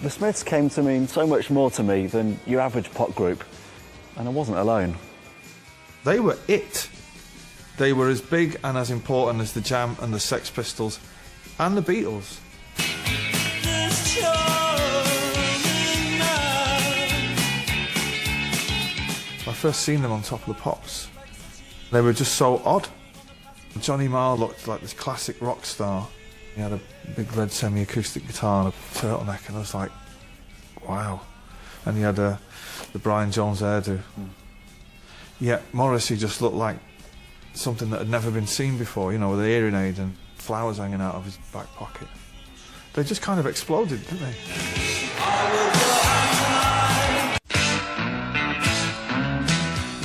The Smiths came to mean so much more to me than your average pop group, and I wasn't alone. They were it. They were as big and as important as the Jam and the Sex Pistols and the Beatles. I first seen them on Top of the Pops. They were just so odd. Johnny Marr looked like this classic rock star. He had a big red semi-acoustic guitar and a turtleneck, and I was like, wow. And he had the Brian Jones hairdo. Yet Morrissey just looked like something that had never been seen before, you know, with a hearing aid and flowers hanging out of his back pocket. They just kind of exploded, didn't they?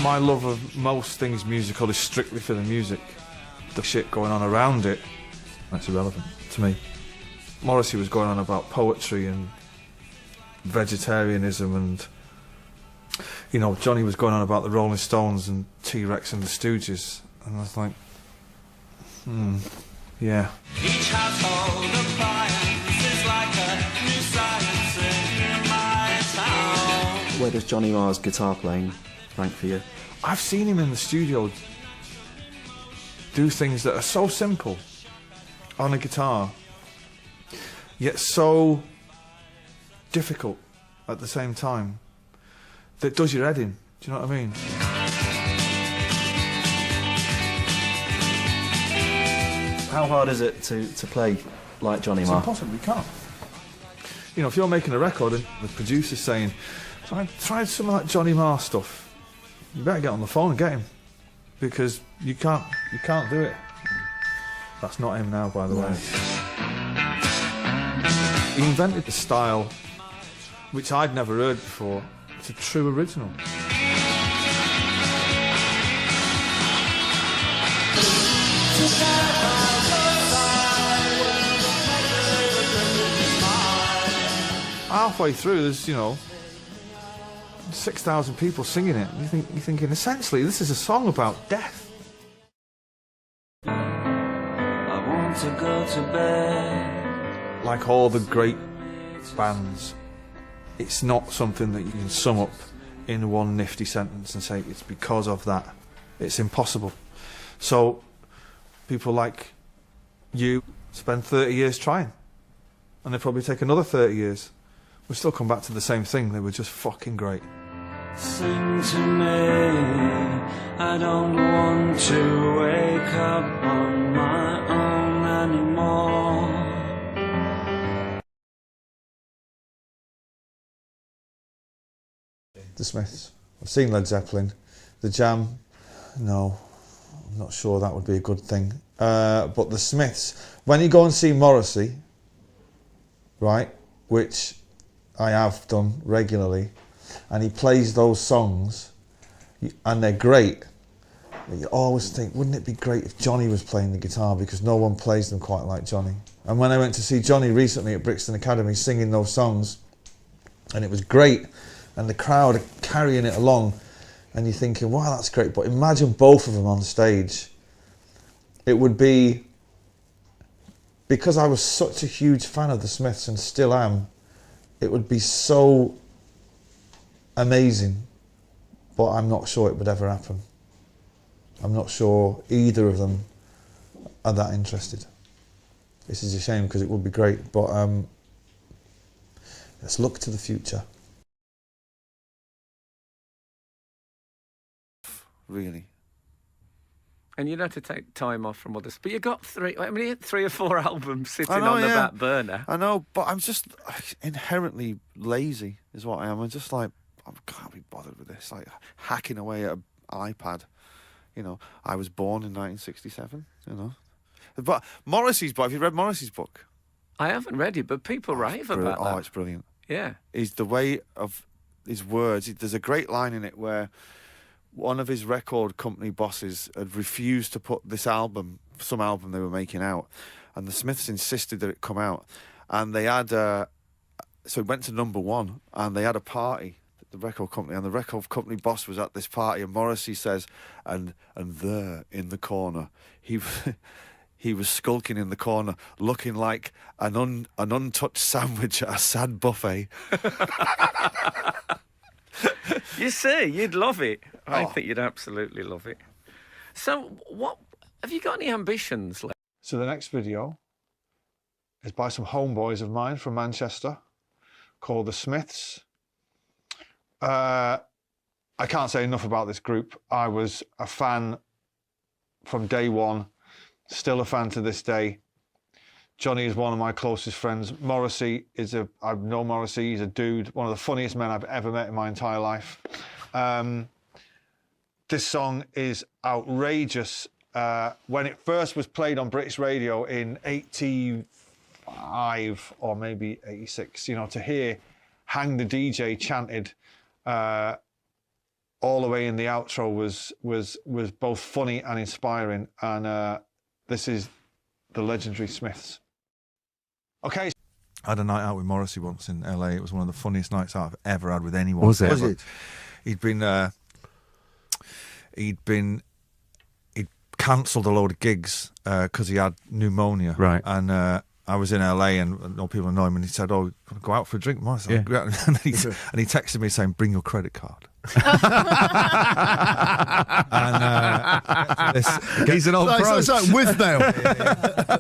My love of most things musical is strictly for the music. The shit going on around it, that's irrelevant to me. Morrissey was going on about poetry and vegetarianism, and, you know, Johnny was going on about the Rolling Stones and T-Rex and the Stooges, and I was like, yeah. Each household appliance is like a new science in my town. Where does Johnny Marr's guitar playing rank for you? I've seen him in the studio do things that are so simple on a guitar, yet so difficult at the same time, that does your head in. Do you know what I mean? How hard is it to play like Johnny Marr? It's impossible, you can't. You know, if you're making a record and the producer's saying, try some like Johnny Marr stuff, you better get on the phone and get him, because you can't do it. That's not him now, by the way. He invented the style which I'd never heard before. It's a true original. Halfway through, there's, you know, 6,000 people singing it. You're thinking, essentially, this is a song about death. I want to go to bed. Like all the great bands, it's not something that you can sum up in one nifty sentence and say it's because of that. It's impossible. So people like you spend 30 years trying, and they probably take another 30 years. We still come back to the same thing. They were just fucking great. Sing to me, I don't want to wake up on my own anymore. The Smiths. I've seen Led Zeppelin. The Jam, no, I'm not sure that would be a good thing. But the Smiths, when you go and see Morrissey, right, which I have done regularly, and he plays those songs, and they're great, you always think, wouldn't it be great if Johnny was playing the guitar, because no one plays them quite like Johnny. And when I went to see Johnny recently at Brixton Academy singing those songs, and it was great, and the crowd are carrying it along, and you're thinking, wow, that's great, but imagine both of them on stage. It would be, because I was such a huge fan of the Smiths and still am, it would be so amazing, but I'm not sure it would ever happen. I'm not sure either of them are that interested. This is a shame, because it would be great, but let's look to the future. Really. And you'd have to take time off from others. But you got three or four albums sitting on the back burner. I know, but I'm just inherently lazy is what I am. I'm just like, I can't be bothered with this, like hacking away at an iPad. You know, I was born in 1967, you know. But Morrissey's book, have you read Morrissey's book? I haven't read it, but people rave about that. Oh, it's brilliant. Yeah. Is the way of his words. There's a great line in it where one of his record company bosses had refused to put this album, some album they were making out, and the Smiths insisted that it come out, and they had so it went to #1, and they had a party, the record company, and the record company boss was at this party, and Morrissey says, and there in the corner, he he was skulking in the corner, looking like an untouched sandwich at a sad buffet. You see, you'd love it. I think you'd absolutely love it. So, what have you got any ambitions left? So the next video is by some homeboys of mine from Manchester called The Smiths. I can't say enough about this group. I was a fan from day one, still a fan to this day. Johnny is one of my closest friends. Morrissey I know Morrissey, he's a dude, one of the funniest men I've ever met in my entire life. This song is outrageous. When it first was played on British radio in 85 or maybe 86, you know, to hear Hang the DJ chanted all the way in the outro was both funny and inspiring. And this is the legendary Smiths. Okay. I had a night out with Morrissey once in LA. It was one of the funniest nights out I've ever had with anyone. Was it? He'd cancelled a load of gigs because he had pneumonia. Right. And I was in LA and no people know him, and he said, "Oh, gonna go out for a drink, Morris?" Yeah. And he texted me saying, "Bring your credit card." And he's an old pro. It's like with now.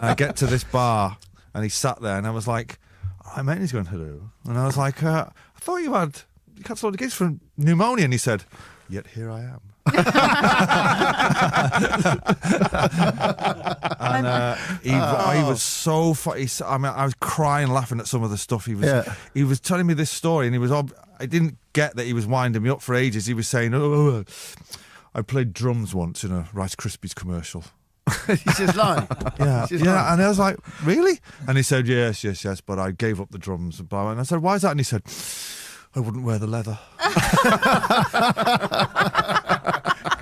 I get to this bar and he sat there, and I was like, "Hi, mate." And he's going, "Hello," and I was like, "I thought you cancelled all the gigs for pneumonia," and he said, "Yet here I am." And he was so funny. I mean, I was crying laughing at some of the stuff he was telling me this story, and I didn't get that he was winding me up for ages. He was saying, I played drums once in a Rice Krispies commercial. He's just lying. Yeah, and I was like, really? And he said, yes, but I gave up the drums and blah. And I said, why is that? And he said, I wouldn't wear the leather.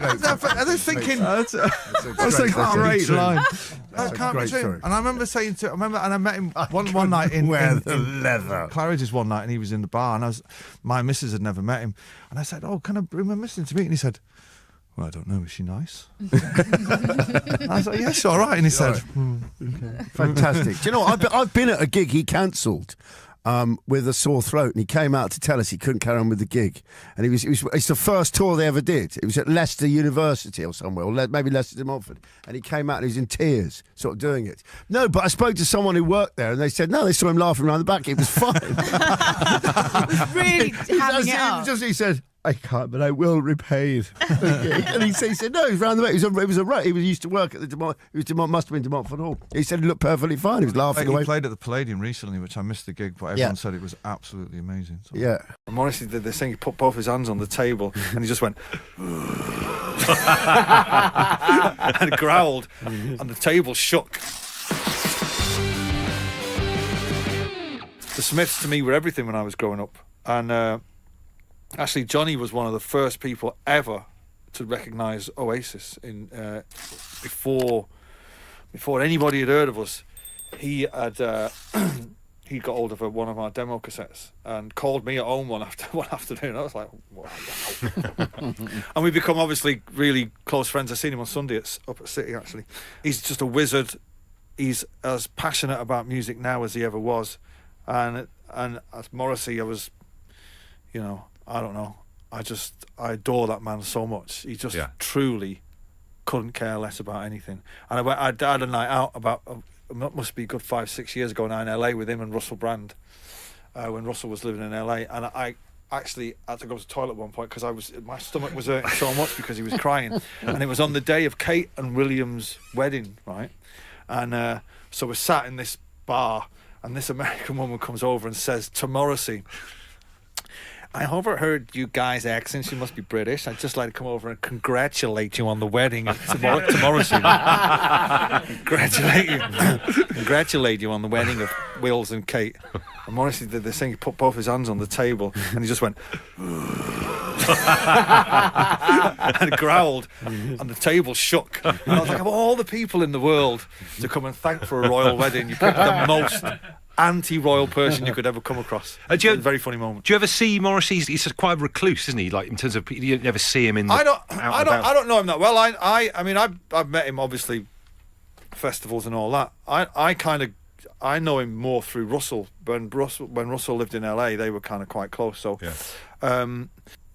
I was thinking, that's a great line. That can't be true. And I remember saying to him, and I met him one night in leather. Claridge's one night, and he was in the bar, and my missus had never met him, and I said, "Oh, can I bring my missus to meet?" And he said, "Well, I don't know, is she nice?" And I was like, "Yes, all right." And he said, okay. Fantastic. Do you know what? I've been at a gig he cancelled. With a sore throat, and he came out to tell us he couldn't carry on with the gig, and it's the first tour they ever did. It was at Leicester University or somewhere, or maybe Leicester de Montfort, and he came out and he was in tears, sort of doing it. No, but I spoke to someone who worked there, and they said no, they saw him laughing around the back. It was fine. He was really having it up. He said, "I can't, but I will repay it." And he said, "No, he was round the back. He used to work at the must have been De Montfort Hall." He said he looked perfectly fine. He was laughing away. He played at the Palladium recently, which I missed the gig, but everyone said it was absolutely amazing. So. Yeah. Morrissey did this thing. He put both his hands on the table and he just went and growled, and the table shook. The Smiths to me were everything when I was growing up, and actually, Johnny was one of the first people ever to recognise Oasis. Before anybody had heard of us, he had he got hold of one of our demo cassettes and called me at home one afternoon. I was like, wow. And we become obviously really close friends. I seen him on Sunday up at City. Actually, he's just a wizard. He's as passionate about music now as he ever was, and as Morrissey, I was, I don't know. I adore that man so much. He just truly couldn't care less about anything. And I had a night out about, it must be a good 5-6 years ago now in LA with him and Russell Brand, when Russell was living in LA. And I actually had to go to the toilet at one point because my stomach was hurting so much because he was crying. And it was on the day of Kate and William's wedding, right? And so we're sat in this bar, and this American woman comes over and says to Morrissey, "I overheard you guys' accents. You must be British. I'd just like to come over and congratulate you on the wedding to Morrissey. Congratulate you on the wedding of Wills and Kate." And Morrissey did this thing. He put both his hands on the table and he just went and growled, and the table shook. And I was like, of all the people in the world to come and thank for a royal wedding, you picked the most anti-royal person you could ever come across. It's a very funny moment. Do you ever see Morrissey? He's quite a recluse, isn't he? Like in terms of you never see him in. I don't know him that well. I mean I've met him obviously festivals and all that. I know him more through Russell. When Russell lived in LA, they were kind of quite close. So,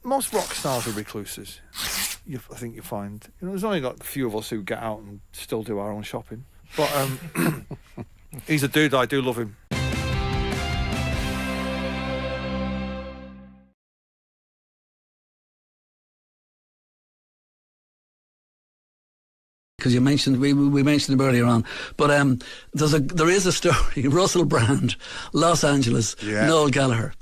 most rock stars are recluses. I think you find, there's only like a few of us who get out and still do our own shopping. But he's a dude. I do love him. Because you mentioned we mentioned him earlier on, but there is a story. Russell Brand, Los Angeles, Noel Gallagher.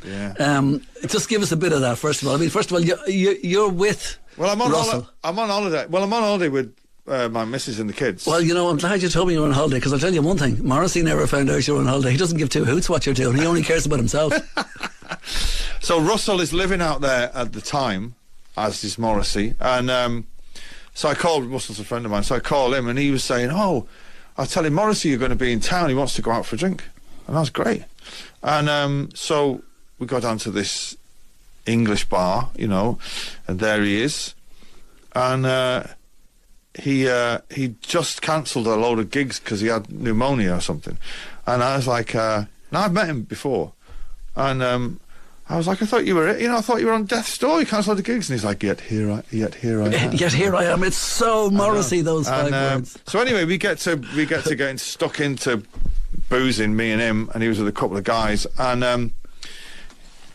Just give us a bit of that first of all. I mean, first of all, you're with Russell. I'm on holiday. Well, I'm on holiday with my missus and the kids. Well, I'm glad you told me you were on holiday, because I'll tell you one thing: Morrissey never found out you were on holiday. He doesn't give two hoots what you're doing. He only cares about himself. So Russell is living out there at the time, as is Morrissey, and. So I called, Russell's a friend of mine, so I called him and he was saying, I was telling Morrissey you're going to be in town, he wants to go out for a drink. And that was great. And so we go down to this English bar, and there he is. And he just cancelled a load of gigs because he had pneumonia or something. And I was like, now I've met him before. And I was like, I thought you were, I thought you were on death's door. You cancelled the gigs, and he's like, yet here I am. Yet here I am. It's so Morrissey, those five words. So anyway, we get to getting stuck into boozing, me and him, and he was with a couple of guys, and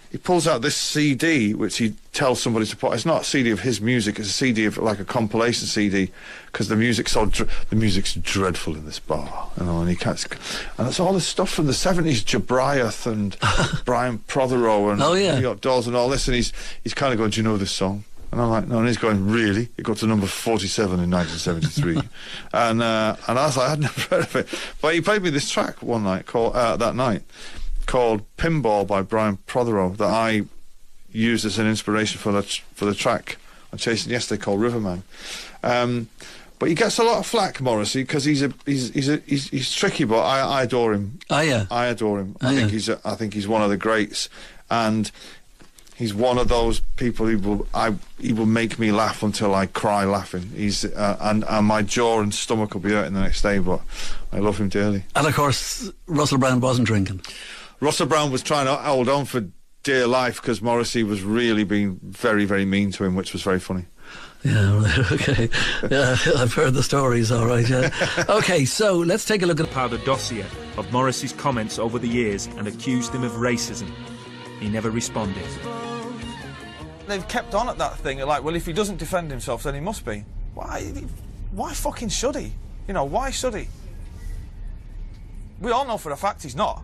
he pulls out this CD which he tells somebody to put. It's not a CD of his music; it's a CD of like a compilation CD, because the music's dreadful in this bar, and he can't. And it's all this stuff from the '70s, Jabriath and Brian Prothero and New York Dolls and all this, and he's kind of going, "Do you know this song?" And I'm like, "No," and he's going, "Really?" It got to number 47 in 1973, and I was like, "I'd never heard of it," but he played me this track one night called Pinball by Brian Prothero that I used as an inspiration for the track on Chasing Yesterday called Riverman. But he gets a lot of flack, Morrissey, because he's tricky, but I adore him. Oh yeah, I adore him. I think he's one of the greats, and he's one of those people he will make me laugh until I cry laughing. He's and my jaw and stomach will be hurting the next day, but I love him dearly. And of course, Russell Brand wasn't drinking. Russell Brand was trying to hold on for dear life because Morrissey was really being very, very mean to him, which was very funny. Yeah, right, okay. Yeah, I've heard the stories, all right, yeah. Okay, so let's take a look at compiled a dossier of Morrissey's comments over the years and accused him of racism. He never responded. They've kept on at that thing, like, well, if he doesn't defend himself, then he must be. Why fucking should he? Why should he? We all know for a fact he's not.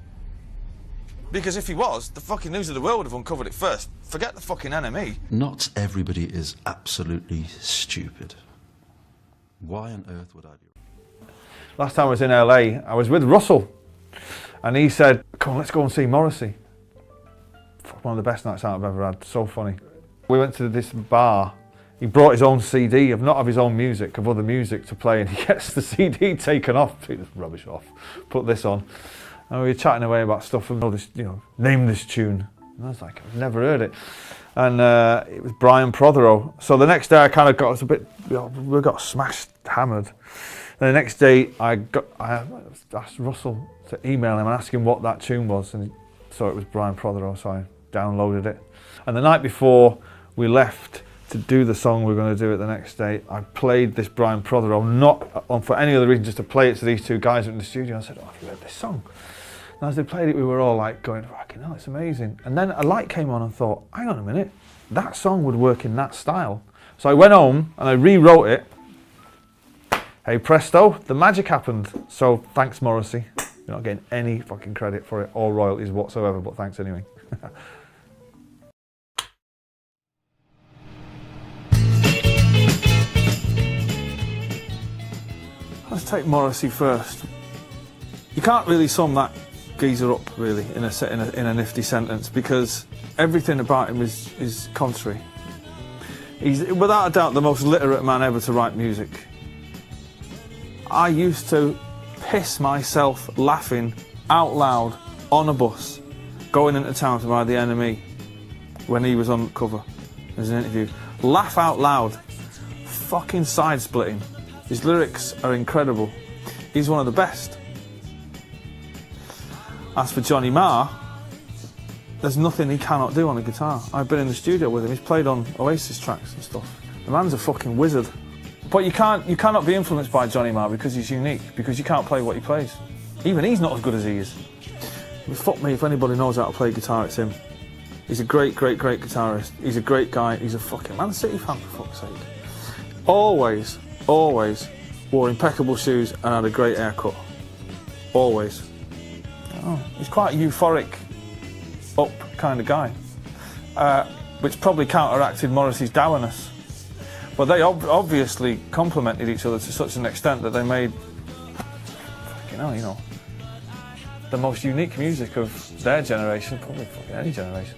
Because if he was, the fucking News of the World would have uncovered it first. Forget the fucking NME. Not everybody is absolutely stupid. Why on earth would I be? Last time I was in LA, I was with Russell. And he said, "Come on, let's go and see Morrissey." One of the best nights out I've ever had. So funny. We went to this bar. He brought his own CD, not of his own music, of other music to play, and he gets the CD taken off. He just rubbish off. Put this on. And we were chatting away about stuff and this, name this tune. And I was like, I've never heard it. And it was Brian Prothero. So the next day I kind of got a bit, we got smashed, hammered. And the next day I asked Russell to email him and ask him what that tune was. And so it was Brian Prothero, so I downloaded it. And the night before we left to do the song we were going to do it the next day, I played this Brian Prothero, not for any other reason, just to play it to these two guys in the studio. I said, "Oh, have you heard this song?" And as they played it, we were all like going, "Fucking hell, it's amazing." And then a light came on and thought, hang on a minute, that song would work in that style. So I went home and I rewrote it. Hey presto, the magic happened. So thanks, Morrissey. You're not getting any fucking credit for it or royalties whatsoever, but thanks anyway. Let's take Morrissey first. You can't really sum that geezer up really in a nifty sentence, because everything about him is contrary. He's without a doubt the most literate man ever to write music. I used to piss myself laughing out loud on a bus going into town to buy the NME when he was on cover as an interview. Laugh out loud, fucking side splitting. His lyrics are incredible. He's one of the best. As for Johnny Marr, there's nothing he cannot do on the guitar. I've been in the studio with him. He's played on Oasis tracks and stuff. The man's a fucking wizard. But you cannot be influenced by Johnny Marr because he's unique, because you can't play what he plays. Even he's not as good as he is. But fuck me, if anybody knows how to play guitar, it's him. He's a great, great, great guitarist. He's a great guy. He's a fucking Man City fan, for fuck's sake. Always, always wore impeccable shoes and had a great haircut. Always. Oh, he's quite a euphoric, up kind of guy, which probably counteracted Morrissey's dourness. But they obviously complemented each other to such an extent that they made, you know, the most unique music of their generation, probably fucking any generation.